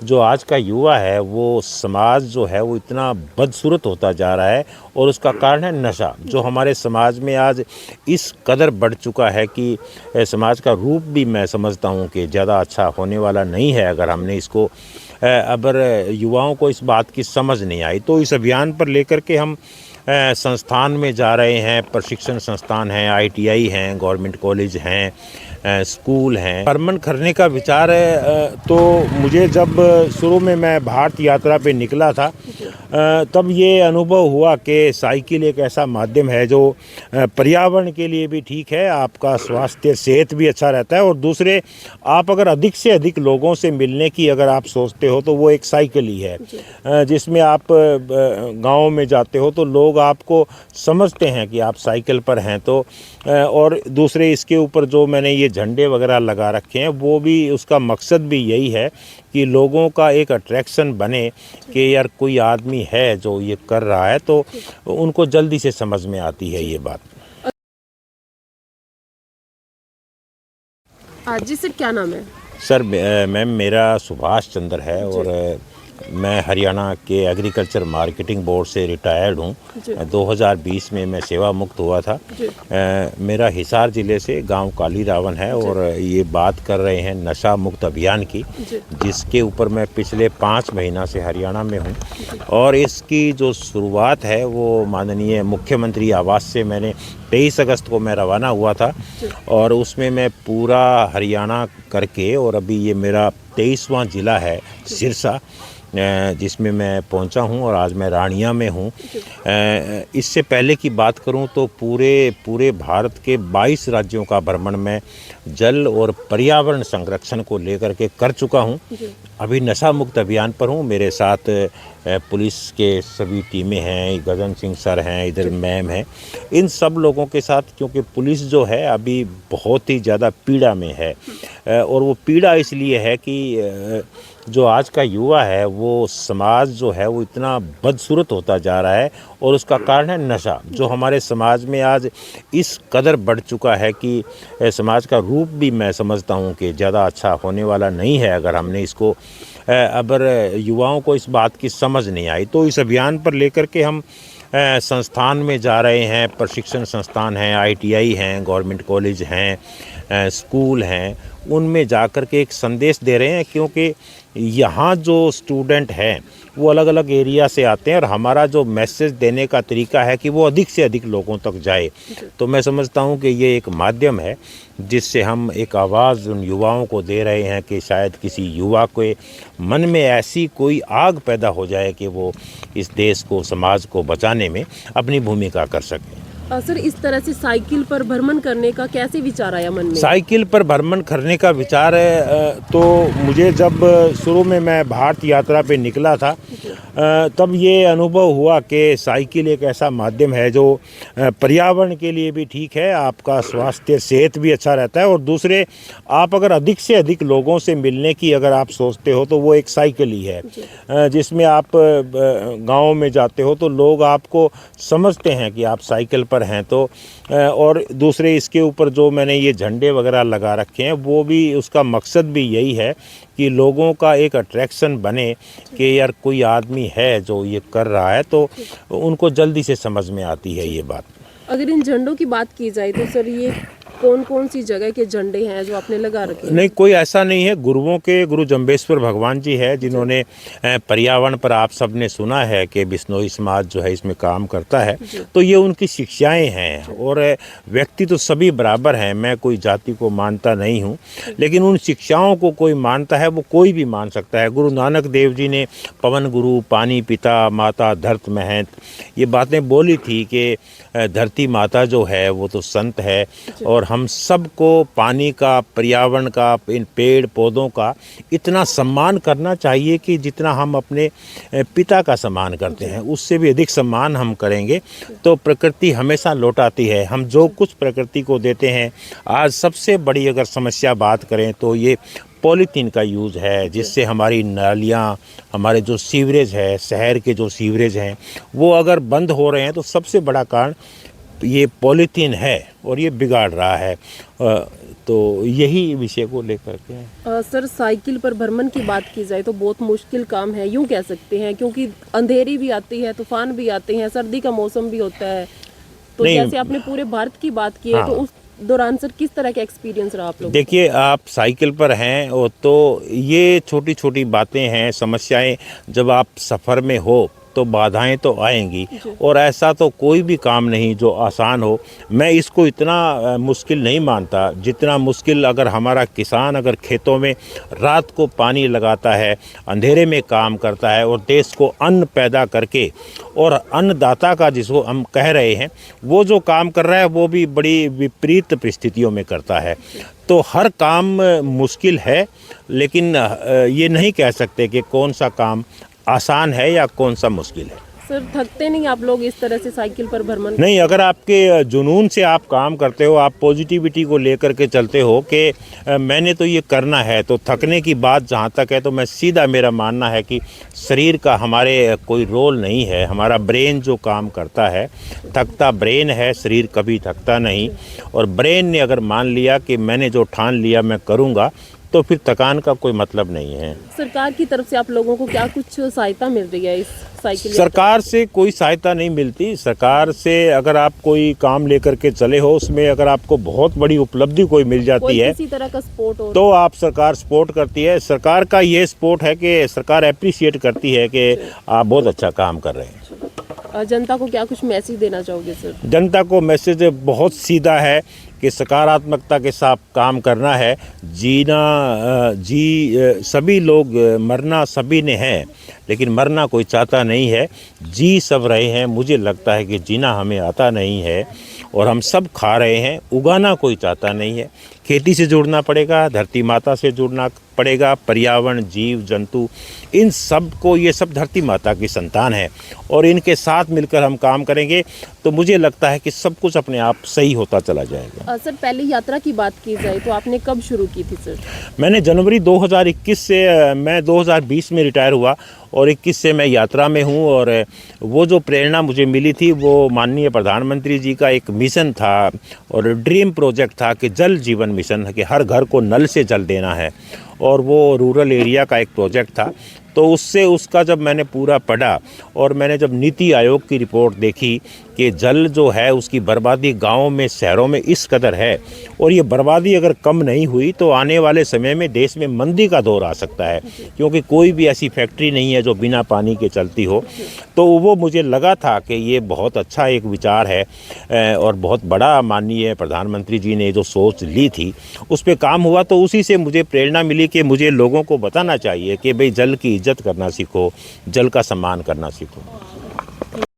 जो आज का युवा है वो समाज जो है वो इतना बदसूरत होता जा रहा है और उसका कारण है नशा, जो हमारे समाज में आज इस कदर बढ़ चुका है कि समाज का रूप भी मैं समझता हूँ कि ज़्यादा अच्छा होने वाला नहीं है अगर हमने इसको अगर युवाओं को इस बात की समझ नहीं आई। तो इस अभियान पर लेकर के हम संस्थान में जा रहे हैं, प्रशिक्षण संस्थान हैं, आईटीआई हैं, गवर्नमेंट कॉलेज हैं, स्कूल हैं। भ्रमण करने का विचार है तो मुझे जब शुरू में मैं भारत यात्रा पे निकला था तब ये अनुभव हुआ कि साइकिल एक ऐसा माध्यम है जो पर्यावरण के लिए भी ठीक है, आपका स्वास्थ्य सेहत भी अच्छा रहता है, और दूसरे आप अगर अधिक से अधिक लोगों से मिलने की अगर आप सोचते हो तो वो एक साइकिल ही है जिसमें आप गाँव में जाते हो तो लोग आपको समझते हैं कि आप साइकिल पर हैं। तो और दूसरे इसके ऊपर जो मैंने ये झंडे वगैरह लगा रखे हैं वो भी, उसका मकसद भी यही है कि लोगों का एक अट्रैक्शन बने कि यार कोई आदमी है जो ये कर रहा है, तो उनको जल्दी से समझ में आती है ये बात। आज जी सर, क्या नाम है? सर मैम, मेरा सुभाष चंद्र है और मैं हरियाणा के एग्रीकल्चर मार्केटिंग बोर्ड से रिटायर्ड हूँ। 2020 में मैं सेवा मुक्त हुआ था। मेरा हिसार ज़िले से गांव काली रावण है और ये बात कर रहे हैं नशा मुक्त अभियान की, जिसके ऊपर मैं पिछले 5 महीना से हरियाणा में हूँ। और इसकी जो शुरुआत है वो माननीय मुख्यमंत्री आवास से मैंने 23 अगस्त को मैं रवाना हुआ था और उसमें मैं पूरा हरियाणा करके, और अभी ये मेरा 23वां ज़िला है सिरसा जिसमें मैं पहुंचा हूं और आज मैं रानिया में हूं। इससे पहले की बात करूं तो पूरे भारत के 22 राज्यों का भ्रमण मैं जल और पर्यावरण संरक्षण को लेकर के कर चुका हूं। अभी नशा मुक्त अभियान पर हूं। मेरे साथ पुलिस के सभी टीमें हैं, गगन सिंह सर हैं, इधर मैम हैं। इन सब लोगों के साथ, क्योंकि पुलिस जो है अभी बहुत ही ज़्यादा पीड़ा में है और वो पीड़ा इसलिए है कि जो आज का युवा है वो समाज जो है वो इतना बदसूरत होता जा रहा है और उसका कारण है नशा, जो हमारे समाज में आज इस कदर बढ़ चुका है कि समाज का रूप भी मैं समझता हूँ कि ज़्यादा अच्छा होने वाला नहीं है अगर हमने इसको अगर युवाओं को इस बात की समझ नहीं आई। तो इस अभियान पर लेकर के हम संस्थान में जा रहे हैं, प्रशिक्षण संस्थान हैं, आईटीआई हैं, गवर्नमेंट कॉलेज हैं, स्कूल हैं, उनमें जाकर के एक संदेश दे रहे हैं, क्योंकि यहाँ जो स्टूडेंट हैं वो अलग अलग एरिया से आते हैं और हमारा जो मैसेज देने का तरीका है कि वो अधिक से अधिक लोगों तक जाए। तो मैं समझता हूँ कि ये एक माध्यम है जिससे हम एक आवाज़ उन युवाओं को दे रहे हैं कि शायद किसी युवा के मन में ऐसी कोई आग पैदा हो जाए कि वो इस देश को, समाज को बचाने में अपनी भूमिका कर सके। सर, इस तरह से साइकिल पर भ्रमण करने का कैसे विचार आया मन में? साइकिल पर भ्रमण करने का विचार है तो मुझे जब शुरू में मैं भारत यात्रा पे निकला था तब ये अनुभव हुआ कि साइकिल एक ऐसा माध्यम है जो पर्यावरण के लिए भी ठीक है, आपका स्वास्थ्य सेहत भी अच्छा रहता है, और दूसरे आप अगर अधिक से अधिक लोगों से मिलने की अगर आप सोचते हो तो वो एक साइकिल ही है जिसमें आप गाँव में जाते हो तो लोग आपको समझते हैं कि आप साइकिल पर हैं। तो और दूसरे इसके ऊपर जो मैंने ये झंडे वगैरह लगा रखे हैं वो भी, उसका मकसद भी यही है कि लोगों का एक अट्रैक्शन बने कि यार कोई आदमी है जो ये कर रहा है, तो उनको जल्दी से समझ में आती है ये बात। अगर इन झंडों की बात की जाए तो सर, ये कौन कौन सी जगह के झंडे हैं जो आपने लगा रखे हैं? नहीं, कोई ऐसा नहीं है। गुरुओं के गुरु जम्बेश्वर भगवान जी है जिन्होंने पर्यावरण पर, आप सब ने सुना है कि बिश्नोई समाज जो है इसमें काम करता है, तो ये उनकी शिक्षाएं हैं। और व्यक्ति तो सभी बराबर हैं, मैं कोई जाति को मानता नहीं हूँ, लेकिन उन शिक्षाओं को कोई मानता है वो कोई भी मान सकता है। गुरु नानक देव जी ने पवन गुरु, पानी पिता, माता धरत महत, ये बातें बोली थी कि धरती माता जो है वो तो संत है और हम सबको पानी का, पर्यावरण का, इन पेड़ पौधों का इतना सम्मान करना चाहिए कि जितना हम अपने पिता का सम्मान करते हैं उससे भी अधिक सम्मान हम करेंगे तो प्रकृति हमेशा लौटाती है। हम जो कुछ प्रकृति को देते हैं, आज सबसे बड़ी अगर समस्या बात करें तो ये पॉलीथीन का यूज़ है, जिससे हमारी नालियाँ, हमारे जो सीवरेज है, शहर के जो सीवरेज हैं वो अगर बंद हो रहे हैं तो सबसे बड़ा कारण ये पॉलीथीन है और ये बिगाड़ रहा है। तो यही विषय को लेकर के सर साइकिल पर भ्रमण की बात की जाए तो बहुत मुश्किल काम है, यूं कह सकते हैं, क्योंकि अंधेरी भी आती है, तूफान भी आते हैं, सर्दी का मौसम भी होता है। तो नहीं, जैसे आपने पूरे भारत की बात की है, हाँ। तो उस दौरान सर किस तरह का एक्सपीरियंस रहा आप लोगों का? देखिए, आप साइकिल पर हैं और तो ये छोटी छोटी बातें हैं, समस्याएं, जब आप सफ़र में हो तो बाधाएं तो आएंगी, और ऐसा तो कोई भी काम नहीं जो आसान हो। मैं इसको इतना मुश्किल नहीं मानता जितना मुश्किल अगर हमारा किसान अगर खेतों में रात को पानी लगाता है, अंधेरे में काम करता है और देश को अन्न पैदा करके, और अन्नदाता का जिसको हम कह रहे हैं, वो जो काम कर रहा है वो भी बड़ी विपरीत परिस्थितियों में करता है। तो हर काम मुश्किल है, लेकिन ये नहीं कह सकते कि कौन सा काम आसान है या कौन सा मुश्किल है। सर थकते नहीं आप लोग इस तरह से साइकिल पर भ्रमण? नहीं, अगर आपके जुनून से आप काम करते हो, आप पॉजिटिविटी को लेकर के चलते हो कि मैंने तो ये करना है, तो थकने की बात जहाँ तक है तो मैं सीधा, मेरा मानना है कि शरीर का हमारे कोई रोल नहीं है। हमारा ब्रेन जो काम करता है, थकता ब्रेन है, शरीर कभी थकता नहीं। और ब्रेन ने अगर मान लिया कि मैंने जो ठान लिया मैं करूँगा, तो फिर थकान का कोई मतलब नहीं है। सरकार की तरफ से आप लोगों को क्या कुछ सहायता मिल रही है इस साइकिल यात्रा? सरकार से कोई सहायता नहीं मिलती। सरकार से अगर आप कोई काम लेकर के चले हो, उसमें अगर आपको बहुत बड़ी उपलब्धि कोई मिल जाती कोई है, किसी तरह का सपोर्ट हो तो आप सरकार सपोर्ट करती है। सरकार का ये सपोर्ट है कि सरकार एप्रिशिएट करती है कि आप बहुत अच्छा काम कर रहे हैं। जनता को क्या कुछ मैसेज देना चाहोगे सर? जनता को मैसेज बहुत सीधा है कि सकारात्मकता के साथ काम करना है। सभी लोग, मरना सभी ने है, लेकिन मरना कोई चाहता नहीं है। जी सब रहे हैं। मुझे लगता है कि जीना हमें आता नहीं है और हम सब खा रहे हैं। उगाना कोई चाहता नहीं है। खेती से जुड़ना पड़ेगा, धरती माता से जुड़ना पड़ेगा, पर्यावरण, जीव जंतु, इन सब को, ये सब धरती माता की संतान है और इनके साथ मिलकर हम काम करेंगे तो मुझे लगता है कि सब कुछ अपने आप सही होता चला जाएगा। सर पहली यात्रा की बात की जाए तो आपने कब शुरू की थी सर? मैंने जनवरी 2021 से, मैं 2020 में रिटायर हुआ और 21 से मैं यात्रा में हूँ। और वो जो प्रेरणा मुझे मिली थी वो माननीय प्रधानमंत्री जी का एक मिशन था और ड्रीम प्रोजेक्ट था कि जल जीवन मिशन, कि हर घर को नल से जल देना है, और वो रूरल एरिया का एक प्रोजेक्ट था। तो उसका जब मैंने पूरा पढ़ा और मैंने जब नीति आयोग की रिपोर्ट देखी कि जल जो है उसकी बर्बादी गाँव में, शहरों में इस कदर है, और ये बर्बादी अगर कम नहीं हुई तो आने वाले समय में देश में मंदी का दौर आ सकता है, क्योंकि कोई भी ऐसी फैक्ट्री नहीं है जो बिना पानी के चलती हो। तो वो मुझे लगा था कि ये बहुत अच्छा एक विचार है और बहुत बड़ा माननीय प्रधानमंत्री जी ने जो सोच ली थी उस पर काम हुआ। तो उसी से मुझे प्रेरणा मिली कि मुझे लोगों को बताना चाहिए कि भाई जल की इज्जत करना सीखो, जल का सम्मान करना सीखो।